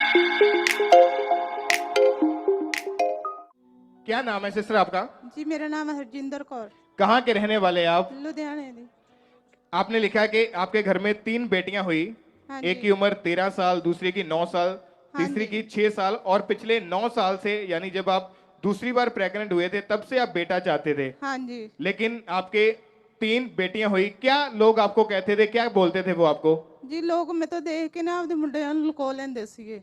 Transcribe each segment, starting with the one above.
क्या नाम है सिस्टर आपका? जी मेरा नाम है हरजिंदर कौर। कहाँ के रहने वाले हैं आप? लुधियाने दी। आपने लिखा कि आपके घर में 3 बेटियां हुई। हाँ एक जी। की उम्र 13 साल, दूसरी की 9 साल, हाँ तीसरी जी। की 6 साल और पिछले 9 साल से यानी जब आप दूसरी बार प्रेग्नेंट हुए थे तब से आप बेटा चाहते थे। हाँ जी। लेकिन आपके 3 बेटियां हुई। क्या लोग आपको कहते थे, क्या बोलते थे वो आपको? जी लोग मैं तो देख के ना आपके मुंडे ਨੂੰ ਲੁਕੋ ਲੈਂਦੇ ਸੀਗੇ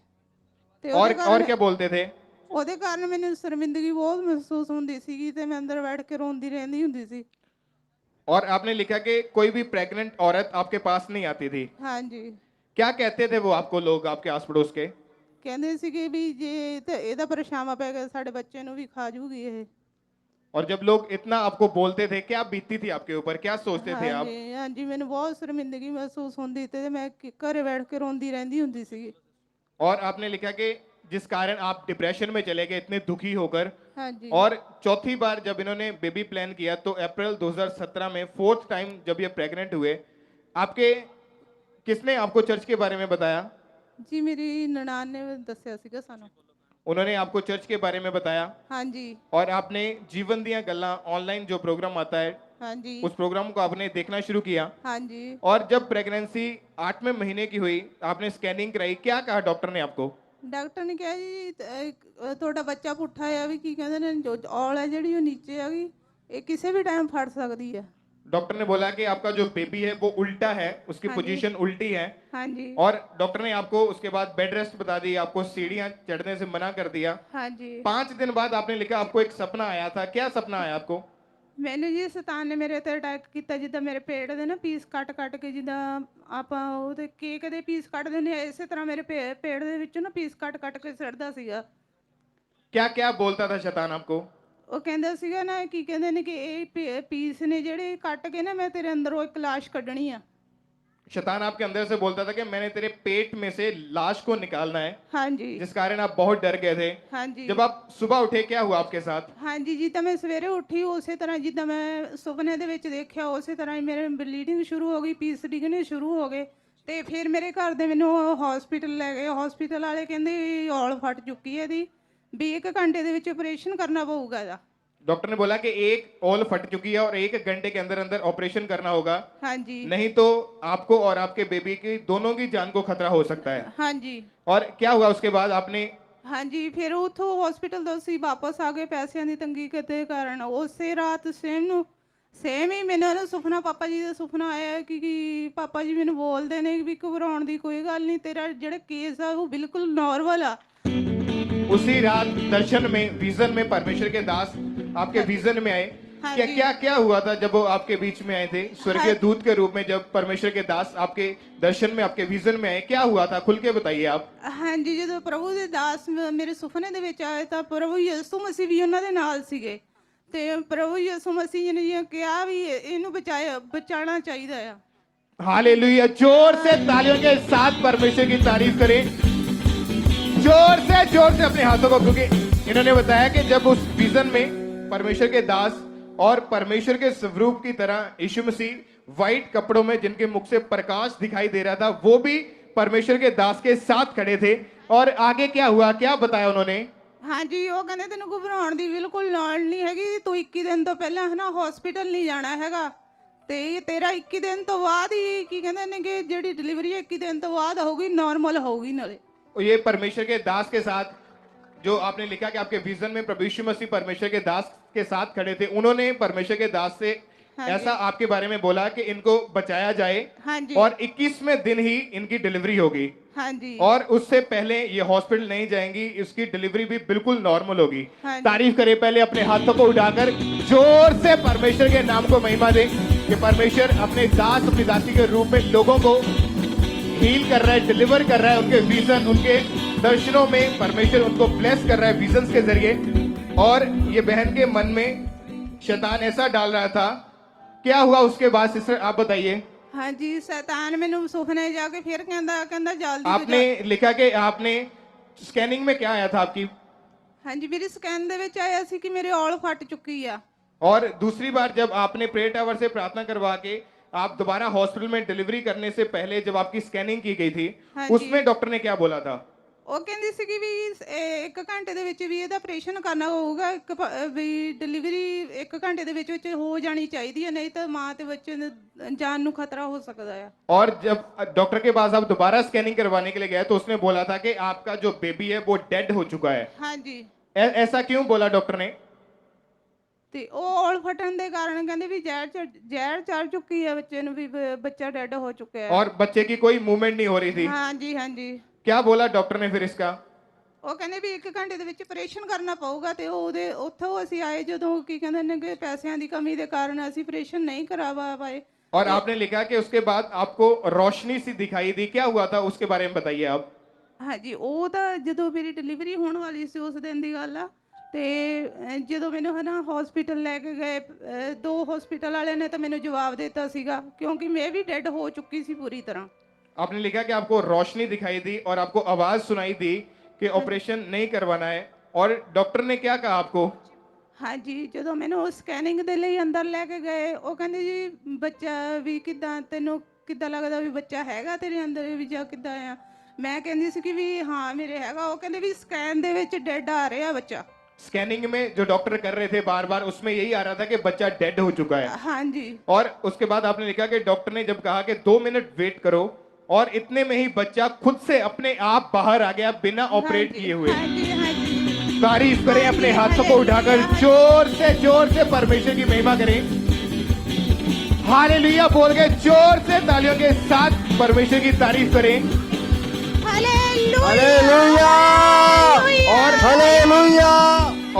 ਤੇ और क्या बोलते थे? ਉਹਦੇ ਕਾਰਨ ਮੈਨੂੰ ਸ਼ਰਮਿੰਦਗੀ ਬਹੁਤ ਮਹਿਸੂਸ ਹੁੰਦੀ ਸੀਗੀ ਤੇ ਮੈਂ ਅੰਦਰ ਬੈਠ ਕੇ ਰੋਂਦੀ ਰਹਿੰਦੀ ਹੁੰਦੀ ਸੀ। और आपने लिखा कि कोई भी प्रेग्नेंट औरत आपके पास नहीं आती थी। हाँ जी। क्या कहते थे वो आपको, लोग आपके आस पड़ोस के? ਕਹਿੰਦੇ ਸੀਗੇ ਵੀ ਜੇ ਤੇ ਇਹਦਾ ਪਰਛਾਵਾਂ ਪੈ ਗਿਆ ਸਾਡੇ ਬੱਚੇ ਨੂੰ ਵੀ ਖਾ ਜੂਗੀ ਇਹ। और जब लोग इतना आपको बोलते थे, क्या बीतती थी आपके ऊपर, क्या सोचते थे हाँ आप? जी। हाँ जी ਮੈਨੂੰ ਬਹੁਤ ਸ਼ਰਮਿੰਦਗੀ ਮਹਿਸੂਸ ਹੁੰਦੀ ਤੇ ਮੈਂ ਘਰੇ ਬੈਠ ਕੇ ਰੋਂਦੀ ਰਹਿੰਦੀ ਹੁੰਦੀ ਸੀਗੀ। और आपने लिखा कि जिस कारण आप डिप्रेशन में चले गए इतने दुखी होकर। हाँ जी। और चौथी बार जब इन्होंने बेबी प्लान किया तो अप्रैल 2017 में 4th टाइम जब ये प्रेग्नेंट हुए, आपके किसने आपको चर्च के बारे में बताया? जी मेरी ननान ने ਦੱਸਿਆ ਸੀਗਾ ਸਾਨੂੰ। उन्होंने आपको चर्च के बारे में बताया। हाँ जी। और आपने जीवन दिया गल्ला ऑनलाइन जो प्रोग्राम आता है हाँ जी। उस प्रोग्राम को आपने देखना शुरू किया। हाँ जी। और जब प्रेगनेंसी 8वें महीने की हुई, आपने स्कैनिंग कराई, क्या कहा डॉक्टर ने आपको? ਡਾਕਟਰ ਨੇ ਕਿਹਾ ਜੀ ਤੁਹਾਡਾ ਬੱਚਾ ਪੁੱਠਾ ਆ ਵੀ ਕੀ ਕਹਿੰਦੇ ਨੇ ਜੋ ਔਲ ਹੈ ਜਿਹੜੀ ਉਹ ਨੀਚੇ ਆ ਗਈ ਇਹ ਕਿਸੇ ਵੀ ਟਾਈਮ ਫਟ ਸਕਦੀ ਹੈ। डॉक्टर ने बोला कि आपका जो बेबी है वो उल्टा है, उसकी हाँ जी। पोजीशन उल्टी है। हाँ जी। और डॉक्टर ने आपको उसके बाद बेड रेस्ट बता दी, आपको सीढ़ियां चढ़ने से मना कर दिया। हाँ जी। 5 दिन बाद आपने लिखा आपको एक सपना आया था। क्या सपना आया आपको? ਮੈਨੂੰ ਜੀ ਸ਼ੈਤਾਨ ਨੇ ਮੇਰੇ ਤੇ ਅਟੈਕ ਕੀਤਾ ਜਿੱਦਾਂ ਮੇਰੇ ਪੇਟ ਦੇ ਨਾ ਪੀਸ ਕੱਟ ਕੇ ਜਿੱਦਾਂ ਆਪਾਂ ਉਹਦੇ ਕੇਕ ਦੇ ਪੀਸ ਕੱਟਦੇ ਹੁੰਦੇ ਆ ਇਸੇ ਤਰ੍ਹਾਂ ਮੇਰੇ ਪੇਟ ਦੇ ਵਿੱਚੋਂ ਨਾ ਪੀਸ ਕੱਟ ਕੇ ਸੜਦਾ ਸੀਗਾ। क्या क्या बोलता था शैतान आपको? ਉਹ ਕਹਿੰਦਾ ਸੀਗਾ ਨਾ ਕੀ ਕਹਿੰਦੇ ਨੇ ਕਿ ਇਹ ਪੀਸ ਨੇ ਜਿਹੜੇ ਕੱਟ ਕੇ ਨਾ ਮੈਂ ਤੇਰੇ ਅੰਦਰੋਂ ਇੱਕ ਲਾਸ਼ ਕੱਢਣੀ ਆ। शैतान आपके अंदर से बोलता था कि मैंने तेरे पेट में से लाश को निकालना है। हाँ जी। जिस कारण आप बहुत डर गए थे। हाँ जी। जब आप सुबह उठे क्या हुआ आपके साथ? हाँ जी। ਜਿੱਦਾਂ ਮੈਂ ਸਵੇਰੇ ਉੱਠੀ ਉਸੇ ਤਰ੍ਹਾਂ ਜਿੱਦਾਂ ਮੈਂ ਸੁਪਨੇ ਦੇ ਵਿੱਚ ਦੇਖਿਆ ਉਸੇ ਤਰ੍ਹਾਂ ਹੀ ਮੇਰੇ ਬਲੀਡਿੰਗ ਸ਼ੁਰੂ ਹੋ ਗਈ, ਪੀਸ ਡਿੱਗਣੇ ਸ਼ੁਰੂ ਹੋ ਗਏ ਤੇ ਫਿਰ ਮੇਰੇ ਘਰ ਦੇ ਮੈਨੂੰ ਹਸਪੀਟਲ ਲੈ ਗਏ। ਹਸਪੀਟਲ ਵਾਲੇ ਕਹਿੰਦੇ ਵੀ ਔਲ ਫਟ ਚੁੱਕੀ ਹੈ ਇਹਦੀ ਵੀ 1 ਘੰਟੇ ਦੇ ਵਿੱਚ ਆਪਰੇਸ਼ਨ ਕਰਨਾ ਪਊਗਾ ਇਹਦਾ। डॉक्टर ने बोला कि एक ओल फट चुकी है और 1 घंटे के अंदर अंदर ऑपरेशन करना होगा। हाँ जी। नहीं तो आपको और आपके बेबी की दोनों की जान को खतरा हो सकता है। हाँ जी। और क्या हुआ उसके बाद आपने? हाँ जी। फिर ਉੱਥੋਂ ਹਸਪੀਟਲ ਤੋਂ ਅਸੀਂ ਵਾਪਸ ਆ ਗਏ ਪੈਸਿਆਂ ਦੀ ਤੰਗੀ ਦੇ ਕਾਰਨ। ਉਸੇ ਰਾਤ ਸੇਮ ਹੀ ਮੈਨੂੰ ਨਾ ਸੁਪਨਾ ਪਾਪਾ ਜੀ ਦਾ ਸੁਪਨਾ ਆਇਆ ਕਿ ਪਾਪਾ ਜੀ ਮੈਨੂੰ ਬੋਲਦੇ ਨੇ ਵੀ ਘਬਰਾਉਣ ਦੀ ਕੋਈ ਗੱਲ ਨਹੀਂ, ਤੇਰਾ ਜਿਹੜਾ ਕੇਸ ਆ ਉਹ ਬਿਲਕੁਲ ਨॉर्मल ਆ। उसी रात दर्शन में, विजन में परमेश्वर के दास आपके विजन में आए। हाँ क्या जी। क्या क्या हुआ था जब वो आपके बीच में आए थे स्वर्गीय हाँ। दूत के रूप में? जब परमेश्वर के दास आपके दर्शन में, आपके विजन में आए, क्या हुआ था? खुल के बताइए आप। हाँ जी। ਜਦੋਂ ਪ੍ਰਭੂ ਦੇ ਦਾਸ ਮੇਰੇ ਸੁਪਨੇ ਦੇ ਵਿੱਚ ਆਏ ਤਾਂ ਪ੍ਰਭੂ ਯਿਸੂ ਮਸੀਹ ਵੀ ਉਹਨਾਂ ਦੇ ਨਾਲ ਸੀਗੇ ਤੇ ਪ੍ਰਭੂ ਯਿਸੂ ਮਸੀਹ ਨੇ ਇਹ ਕਿਹਾ ਵੀ ਇਹਨੂੰ ਬਚਾਉਣਾ ਚਾਹੀਦਾ ਆ। हालेलुया! जोर से तालियों के साथ परमेश्वर की तारीफ करें। जोर से अपने हाथों को, क्योंकि इन्होंने बताया कि जब उस विजन में परमेश्वर के दास और परमेश्वर के स्वरूप की तरह यीशु मसीह व्हाइट कपड़ों में जिनके मुख से प्रकाश दिखाई दे रहा था वो भी परमेश्वर के दास के साथ खड़े थे। और आगे क्या हुआ, क्या बताया उन्होंने? हाँ जी। ਉਹ ਕਹਿੰਦੇ ਤੈਨੂੰ ਘਬਰਾਉਣ ਦੀ ਬਿਲਕੁਲ ਲੋੜ ਨਹੀਂ ਹੈਗੀ, ਤੂੰ 21 ਦਿਨ ਤੋਂ ਪਹਿਲਾਂ ਹਨਾ ਹਸਪੀਟਲ ਨਹੀਂ ਜਾਣਾ ਹੈਗਾ ਤੇ ਤੇਰਾ 21 ਦਿਨ ਤੋਂ ਬਾਅਦ ਹੀ ਕੀ ਕਹਿੰਦੇ ਨੇ ਕਿ ਜਿਹੜੀ ਡਿਲੀਵਰੀ 21 ਦਿਨ ਤੋਂ ਬਾਅਦ ਹੋਊਗੀ, ਨਾਰਮਲ ਹੋਊਗੀ ਨਾਲੇ। ये परमेश्वर के दास के साथ जो आपने लिखा कि आपके विजन में प्रभु यीशु मसीह परमेश्वर के दास के साथ खड़े थे, उन्होंने परमेश्वर के दास से हाँ ऐसा आपके बारे में बोला कि इनको बचाया जाए। हाँ जी। और 21वें दिन ही इनकी डिलीवरी होगी। हाँ जी। और उससे पहले ये हॉस्पिटल नहीं जाएंगी, इसकी डिलीवरी भी बिल्कुल नॉर्मल होगी। हाँ जी। तारीफ करें पहले अपने हाथों को उठाकर, जोर से परमेश्वर के नाम को महिमा दें कि परमेश्वर अपने दास, अपनी दासी के रूप में लोगों को हील कर रहा है, डिलीवर कर रहा है। उनके विजन, उनके दर्शनों में परमेश्वर उनको ब्लेस कर रहा है विजन्स के जरिए। और ये बहन के मन में शैतान ऐसा डाल रहा था। क्या हुआ उसके बाद सिस्टर, आप बताइए। हाँ जी। शैतान ਮੈਨੂੰ ਸੁਪਨੇ ਜਾ ਕੇ ਫਿਰ ਕਹਿੰਦਾ ਜਲਦੀ आपने लिखा कि आपने स्कैनिंग में क्या आया था आपकी? हाँ जी। मेरी ਸਕੈਨ ਦੇ ਵਿੱਚ ਆਇਆ ਸੀ ਕਿ ਮੇਰੇ ਔਲ ਫਟ ਚੁੱਕੀ ਆ। और दूसरी बार जब आपने प्रेयर टावर से प्रार्थना करवा के आप दोबारा हॉस्पिटल में डिलीवरी करने से पहले जब आपकी स्कैनिंग की गई थी, हाँ उसमें डॉक्टर ने क्या बोला था? ਉਹ ਕਹਿੰਦੀ ਸੀ ਕਿ ਵੀ 1 ਘੰਟੇ ਦੇ ਵਿੱਚ ਵੀ ਇਹਦਾ ਆਪਰੇਸ਼ਨ ਕਰਨਾ ਹੋਊਗਾ, ਵੀ ਡਿਲੀਵਰੀ 1 ਘੰਟੇ ਦੇ ਵਿੱਚ ਹੋ ਜਾਣੀ ਚਾਹੀਦੀ ਹੈ, ਨਹੀਂ ਤਾਂ ਮਾਂ ਤੇ ਬੱਚੇ ਨੂੰ ਜਾन ਨੂੰ खतरा हो सकता है। और जब डॉक्टर के पास आप दोबारा स्कैनिंग करवाने के लिए गए तो उसने बोला था कि आपका जो बेबी है वो डेड हो चुका है। हाँ जी। ऐसा क्यों बोला डॉक्टर ने? ਤੇ ਉਹ ਔਲ ਫਟਣ ਦੇ ਕਾਰਨ ਕਹਿੰਦੇ ਵੀ ਜ਼ਹਿਰ ਚੜ ਚੁੱਕੀ ਹੈ ਬੱਚੇ ਨੂੰ, ਵੀ ਬੱਚਾ ਡੈਡ ਹੋ ਚੁੱਕਿਆ ਹੈ। और बच्चे की कोई मूवमेंट नहीं हो रही थी। हाँ जी, हाँ जी। क्या बोला डॉक्टर ने फिर इसका? ਉਹ ਕਹਿੰਦੇ ਵੀ 1 ਘੰਟੇ ਦੇ ਵਿੱਚ ਆਪਰੇਸ਼ਨ ਕਰਨਾ ਪਊਗਾ, ਤੇ ਉਹਦੇ ਉੱਥੋਂ ਅਸੀਂ ਆਏ ਜਦੋਂ ਕੀ ਕਹਿੰਦੇ ਨੇ ਕਿ ਪੈਸਿਆਂ ਦੀ ਕਮੀ ਦੇ ਕਾਰਨ ਅਸੀਂ ਆਪਰੇਸ਼ਨ नहीं करवा पाए। और आपने लिखा कि उसके बाद आपको रोशनी सी दिखाई दी, क्या हुआ था उसके बारे में बताइए आप। हाँ जी, ਉਹ ਤਾਂ ਜਦੋਂ ਮੇਰੀ ਡਿਲੀਵਰੀ ਹੋਣ ਵਾਲੀ ਸੀ ਉਸ ਦਿਨ ਦੀ ਗੱਲ ਆ। ਤੇ ਜਦੋਂ ਮੈਨੂੰ ਹਨਾ ਹਸਪੀਟਲ ਲੈ ਕੇ ਗਏ, 2 ਹਸਪੀਟਲ ਵਾਲਿਆਂ ਨੇ ਤਾਂ ਮੈਨੂੰ ਜਵਾਬ ਦਿੱਤਾ ਸੀਗਾ, ਕਿਉਂਕਿ ਮੈਂ ਵੀ ਡੈਡ ਹੋ ਚੁੱਕੀ ਸੀ पूरी तरह। आपने लिखा कि आपको रोशनी दिखाई दी और आपको आवाज सुनाई दी कि ऑपरेशन नहीं करवाना है, और डॉक्टर ने क्या कहा आपको? हाँ जी, ਜਦੋਂ ਮੈਨੂੰ ਸਕੈਨਿੰਗ ਦੇ ਲਈ ਅੰਦਰ ਲੈ ਕੇ ਗਏ, ਉਹ ਕਹਿੰਦੇ ਜੀ ਬੱਚਾ ਵੀ ਕਿੱਦਾਂ, ਤੈਨੂੰ ਕਿੱਦਾਂ ਲੱਗਦਾ ਵੀ ਬੱਚਾ ਹੈਗਾ ਤੇਰੇ ਅੰਦਰ ਵੀ ਜਾਂ ਕਿੱਦਾਂ ਆ? ਮੈਂ ਕਹਿੰਦੀ ਸੀ ਕਿ ਵੀ ਹਾਂ ਮੇਰੇ ਹੈਗਾ। ਉਹ ਕਹਿੰਦੇ ਵੀ ਸਕੈਨ ਦੇ ਵਿੱਚ ਡੈਡ ਆ ਰਿਹਾ ਬੱਚਾ। स्कैनिंग में जो डॉक्टर कर रहे थे बार बार, उसमें यही आ रहा था कि बच्चा डेड हो चुका है। हाँ जी। और उसके बाद आपने लिखा कि डॉक्टर ने जब कहा कि 2 मिनट वेट करो, और इतने में ही बच्चा खुद से अपने आप बाहर आ गया बिना ऑपरेट किए हुए। हाँ जी, हाँ जी। तारीफ करें, अपने हाथों को उठाकर जोर से परमेश्वर की महिमा करें। हालेलुया बोल के जोर से तालियों के साथ परमेश्वर की तारीफ करें। हालेलुया और हालेलुया।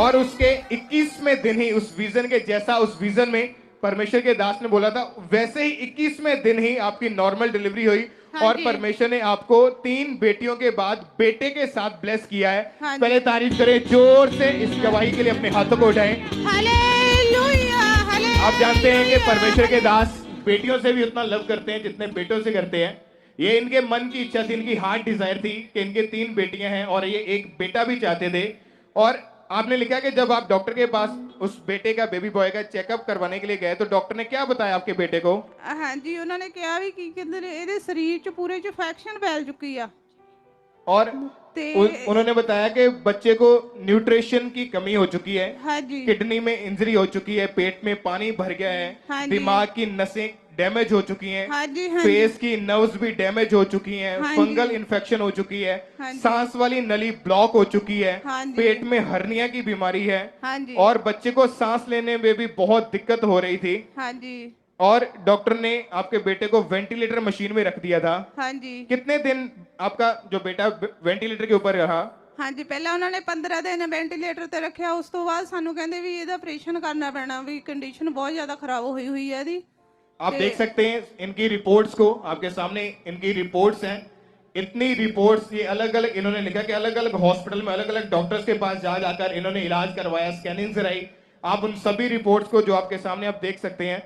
और उसके 21वें दिन ही उस विजन के जैसा, उस विजन में परमेश्वर के दास ने बोला था, वैसे ही 21वें दिन ही आपकी नॉर्मल डिलीवरी हुई। हाँ और जी। परमेश्वर ने आपको 3 बेटियों के बाद बेटे के साथ ब्लेस किया है। हाँ जी। पहले तारीफ करें जोर से इस गवाही के लिए, अपने हाथों को उठाएं। Hallelujah, hallelujah. आप जानते हैं कि परमेश्वर के दास बेटियों से भी उतना लव करते हैं जितने बेटों से करते हैं। ये इनके मन की इच्छा थी, इनकी हार्ट डिजायर थी कि इनके 3 बेटियां हैं और ये एक बेटा भी चाहते थे। और आपने लिखा कि जब आप डॉक्टर के पास उस बेटे का, बेबी बॉय का चेकअप करवाने के लिए गए तो डॉक्टर ने क्या बताया आपके बेटे को? हाँ जी, ਉਹਨਾਂ ਨੇ ਕਿਹਾ ਵੀ ਕੀ ਕਹਿੰਦੇ ਨੇ ਇਹਦੇ ਸਰੀਰ 'ਚ ਪੂਰੇ 'ਚ ਇਨਫੈਕਸ਼ਨ ਫੈਲ ਚੁੱਕੀ ਆ। और ਤੇ उन्होंने बताया कि बच्चे को न्यूट्रिशन की कमी हो चुकी है, हाँ जी, किडनी में इंजरी हो चुकी है, पेट में पानी भर गया हाँ है, जी। दिमाग की नसें डैमेज हो चुकी हैं, हाँ जी, हाँ जी। फेस की नर्व्स भी डैमेज हो चुकी हैं, हाँ फंगल जी। इन्फेक्शन हो चुकी है, हाँ जी। सांस वाली नली ब्लॉक हो चुकी है, हाँ जी। पेट में हर्निया की बीमारी है, हाँ जी। और बच्चे को सांस लेने में भी बहुत दिक्कत हो रही थी। हाँ जी, और डॉक्टर ने आपके बेटे को वेंटिलेटर मशीन में रख दिया था। हाँ जी। कितने दिन आपका जो बेटा वेंटिलेटर के ऊपर रहा? हाँ जी, ਪਹਿਲਾਂ ਉਹਨਾਂ ਨੇ 15 ਦਿਨ ਵੈਂਟੀਲੇਟਰ ਤੇ ਰੱਖਿਆ। ਉਸ ਤੋਂ ਬਾਅਦ ਸਾਨੂੰ ਕਹਿੰਦੇ ਵੀ ਇਹਦਾ ਆਪਰੇਸ਼ਨ ਕਰਨਾ ਪੈਣਾ, ਵੀ ਕੰਡੀਸ਼ਨ ਬਹੁਤ ਜ਼ਿਆਦਾ ਖਰਾਬ ਹੋਈ ਹੋਈ ਹੈ ਇਹਦੀ। आप देख सकते हैं इनकी रिपोर्ट्स को, आपके सामने इनकी रिपोर्ट्स हैं। इतनी रिपोर्ट्स, ये अलग अलग इन्होंने लिखा कि अलग अलग हॉस्पिटल में अलग अलग डॉक्टर्स के पास जा जाकर इन्होंने इलाज करवाया, स्कैनिंग कराई। आप उन सभी रिपोर्ट्स को जो आपके सामने आप देख सकते हैं,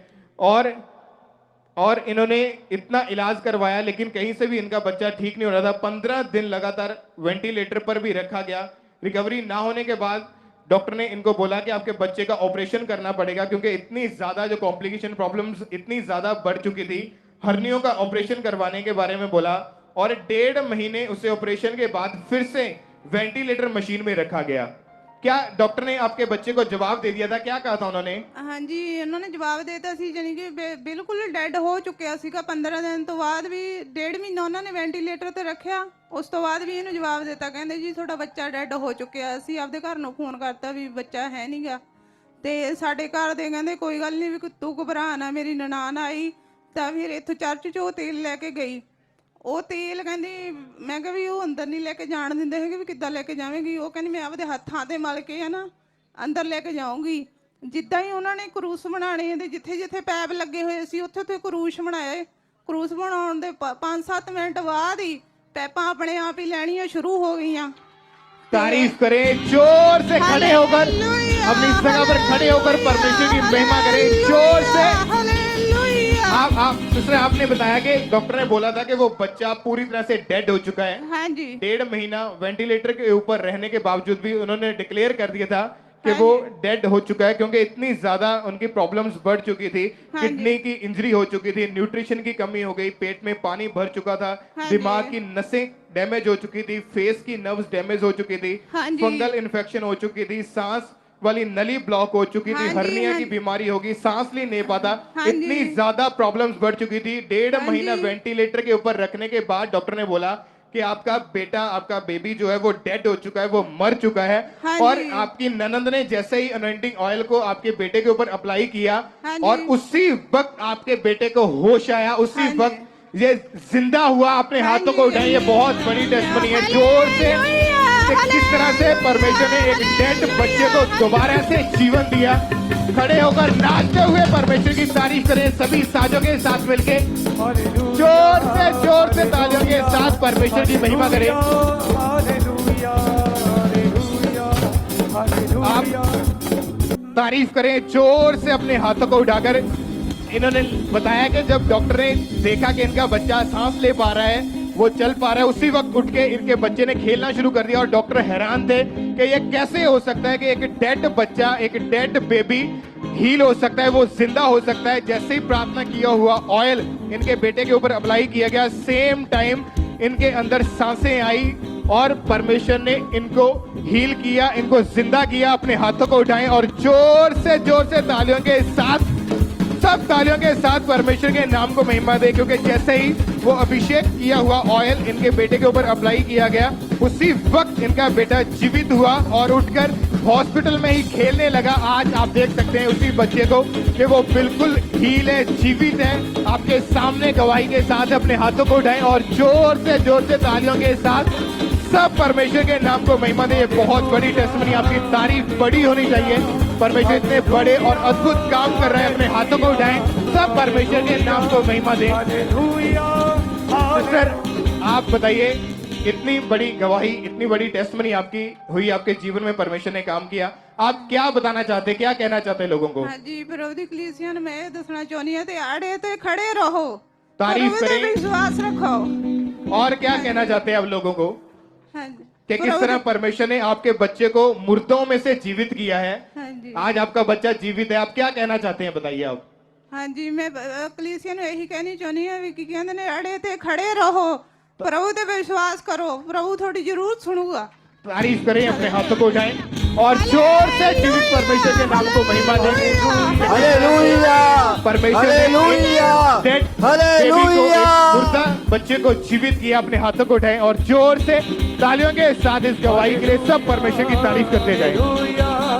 और इन्होंने इतना इलाज करवाया लेकिन कहीं से भी इनका बच्चा ठीक नहीं हो रहा था। 15 दिन लगातार वेंटिलेटर पर भी रखा गया। रिकवरी ना होने के बाद डॉक्टर ने इनको बोला कि आपके बच्चे का ऑपरेशन करना पड़ेगा, क्योंकि इतनी ज्यादा जो कॉम्प्लिकेशन प्रॉब्लम्स इतनी ज्यादा बढ़ चुकी थी। हर्नियों का ऑपरेशन करवाने के बारे में बोला, और 1.5 महीने उसे ऑपरेशन के बाद फिर से वेंटिलेटर मशीन में रखा गया। क्या डॉक्टर ने आपके बच्चे को जवाब दे दिया था? क्या कहा था उन्होंने? हाँ जी, ਉਹਨਾਂ ਨੇ ਜਵਾਬ ਦੇਤਾ ਸੀ, ਜਾਨੀ ਕਿ ਬਿਲਕੁਲ ਡੈਡ ਹੋ ਚੁੱਕਿਆ ਸੀਗਾ। 15 ਦਿਨ ਤੋਂ ਬਾਅਦ ਵੀ 1.5 ਮਹੀਨਾ ਉਹਨਾਂ ਨੇ ਵੈਂਟੀਲੇਟਰ ਤੇ ਰੱਖਿਆ। ਉਸ ਤੋਂ ਬਾਅਦ ਵੀ ਇਹਨੂੰ ਜਵਾਬ ਦਿੱਤਾ, ਕਹਿੰਦੇ ਜੀ ਤੁਹਾਡਾ ਬੱਚਾ ਡੈਡ ਹੋ ਚੁੱਕਿਆ। ਅਸੀਂ ਆਪਦੇ ਘਰ ਨੂੰ ਫੋਨ ਕਰਤਾ ਵੀ ਬੱਚਾ ਹੈ ਨਹੀਂਗਾ। ਤੇ ਸਾਡੇ ਘਰ ਦੇ ਕਹਿੰਦੇ ਕੋਈ ਗੱਲ ਨਹੀਂ, ਵੀ ਤੂੰ ਘਬਰਾ ਨਾ। ਮੇਰੀ ਨਨਾਣ ਆਈ ਤਾਂ ਫਿਰ ਇੱਥੋਂ ਚਰਚ 'ਚ ਉਹ ਤੇਲ ਲੈ ਕੇ ਗਈ। ਉਹ ਤੇਲ ਕਹਿੰਦੀ, ਮੈਂ ਕਿਹਾ ਵੀ ਉਹ ਅੰਦਰ ਨਹੀਂ ਲੈ ਕੇ ਜਾਣ ਦਿੰਦੇ ਹੈਗੇ, ਵੀ ਕਿੱਦਾਂ ਲੈ ਕੇ ਜਾਵੇਂਗੀ? ਉਹ ਕਹਿੰਦੀ ਮੈਂ ਆਪਦੇ ਹੱਥਾਂ ਤੇ ਮਲ ਕੇ ਹੈ ਨਾ ਅੰਦਰ ਲੈ ਕੇ ਜਾਊਂਗੀ। ਜਿੱਦਾਂ ਹੀ ਉਹਨਾਂ ਨੇ ਕਰੂਸ ਬਣਾਣੇ ਤੇ ਜਿੱਥੇ ਜਿੱਥੇ ਪੈਪ ਲੱਗੇ ਹੋਏ ਸੀ ਉੱਥੇ ਉੱਥੇ ਕਰੂਸ ਬਣਾਏ। ਕਰੂਸ ਬਣਾਉਣ ਦੇ 5-7 ਮਿੰਟ ਬਾਅਦ ਹੀ ਪੈਪਾਂ ਆਪਣੇ ਆਪ ਹੀ ਲੈਣੀਆਂ ਸ਼ੁਰੂ ਹੋ ਗਈਆਂ। तारीफ करें, जोर से खड़े होकर, हालेलुया, अपनी जगह पर खड़े होकर परमेश्वर की महिमा करें जोर से। आप दूसरे आपने बताया कि डॉक्टर ने बोला था कि वो बच्चा पूरी तरह से डेड हो चुका है। हाँ जी, 1.5 महीना वेंटिलेटर के ऊपर रहने के बावजूद भी उन्होंने डिक्लेयर कर दिया था कि हाँ वो जी। डेड हो चुका है, क्योंकि इतनी ज्यादा उनकी प्रॉब्लम्स बढ़ चुकी थी। हाँ किडनी की इंजरी हो चुकी थी, न्यूट्रिशन की कमी हो गई, पेट में पानी भर चुका था, हाँ दिमाग जी। की नसें डैमेज हो चुकी थी, फेस की नर्व्स डैमेज हो चुकी थी, हाँ जी। फंगल इन्फेक्शन हो चुकी थी, सांस वाली नली ब्लॉक हो चुकी थी, हाँ जी, हर्निया हाँ की जी। बीमारी होगी, सांस ले नहीं पाता। हाँ इतनी जी। ज्यादा प्रॉब्लम्स बढ़ चुकी थी। 1.5 हाँ महीना जी। वेंटिलेटर के ऊपर रखने के बाद डॉक्टर ने बोला कि आपका बेटा, आपका बेबी जो है वो डेड हो चुका है, वो मर चुका है। हाँ और जी। आपकी ननंद ने जैसे ही अनॉइंटिंग ऑयल को आपके बेटे के ऊपर अप्लाई किया हाँ और जी। उसी वक्त आपके बेटे को होश आया, उसी हाँ जी। वक्त ये जिंदा हुआ। अपने हाँ हाथों को जी। उठाएं, ये बहुत बड़ी टेस्टमनी है। जोर से कि किस तरह से परमेश्वर ने एक डेड बच्चे को दोबारा से जीवन दिया। खड़े होकर नाचते हुए परमेश्वर की तारीफ करें सभी साजों के साथ मिलके। जोर से तालियों के साथ परमेश्वर की महिमा करें। आप तारीफ करें जोर से अपने हाथों को उठाकर। इन्होंने बताया कि जब डॉक्टर ने देखा कि इनका बच्चा सांस ले पा रहा है, वो चल पा रहा है, उसी वक्त उठ के इनके बच्चे ने खेलना शुरू कर दिया। और डॉक्टर हैरान थे कि ये कैसे हो सकता है कि एक डेड बच्चा, एक डेड बेबी हील हो सकता है, वो जिंदा हो सकता है। जैसे ही प्रार्थना किया हुआ ऑयल इनके बेटे के ऊपर अप्लाई किया गया, सेम टाइम इनके अंदर सांसें आई और परमेश्वर ने इनको हील किया, इनको जिंदा किया। अपने हाथों को उठाएं और जोर से तालियों के साथ, सब तालियों के साथ परमेश्वर के नाम को महिमा दे। क्योंकि जैसे ही वो अभिषेक किया हुआ ऑयल इनके बेटे के ऊपर अप्लाई किया गया, उसी वक्त इनका बेटा जीवित हुआ और उठकर हॉस्पिटल में ही खेलने लगा। आज आप देख सकते हैं उसी बच्चे को कि वो बिल्कुल हील है, जीवित है। आपके सामने गवाही के साथ अपने हाथों को उठाएं और जोर से तालियों के साथ सब परमेश्वर के नाम को महिमा दे। ये बहुत बड़ी टेस्टमनी, आपकी तारीफ बड़ी होनी चाहिए। परमेश्वर इतने बड़े और अद्भुत काम कर रहे हैं। अपने हाथों को उठाएं, सब परमेश्वर के नाम को महिमा दें। सिस्टर, आप बताइए, इतनी बड़ी गवाही, इतनी बड़ी टेस्टमनी आपकी हुई, आपके जीवन में परमेश्वर ने काम किया। आप क्या बताना चाहते हैं, क्या कहना चाहते हैं लोगों को? हाँ जी, प्रभु दी कलीसिया ने मैं दसना चाहनी है, आड़े ते खड़े रहो, तारीफ प्रभु ते करें। विश्वास रखो। और क्या कहना चाहते हैं आप लोगों को हाँ जी, कि किस प्रभु तरह दे- परमेश्वर ने आपके बच्चे को मुर्दों में से जीवित किया है? हाँ जी। आज आपका बच्चा जीवित है। आप क्या कहना चाहते हैं, बताइए आप। हाँ जी, मैं कलीसिया ने यही कहनी चाहनी है कि कहते ने अड़े ते खड़े रहो, प्रभु ते विश्वास करो, प्रभु थोड़ी जरूर सुनूगा। तारीफ करें, अपने हाथों को उठाएं और जोर से जीवित परमेश्वर के नाम को महिमा दें। हालेलुया, परमेश्वर ने हालेलुया, एक डेड बेबी को, हालेलुया। एक मुर्दा बच्चे को जीवित किया। अपने हाथों को उठाएं और जोर से तालियों के साथ इस गवाही के लिए सब परमेश्वर की तारीफ करते जाएं।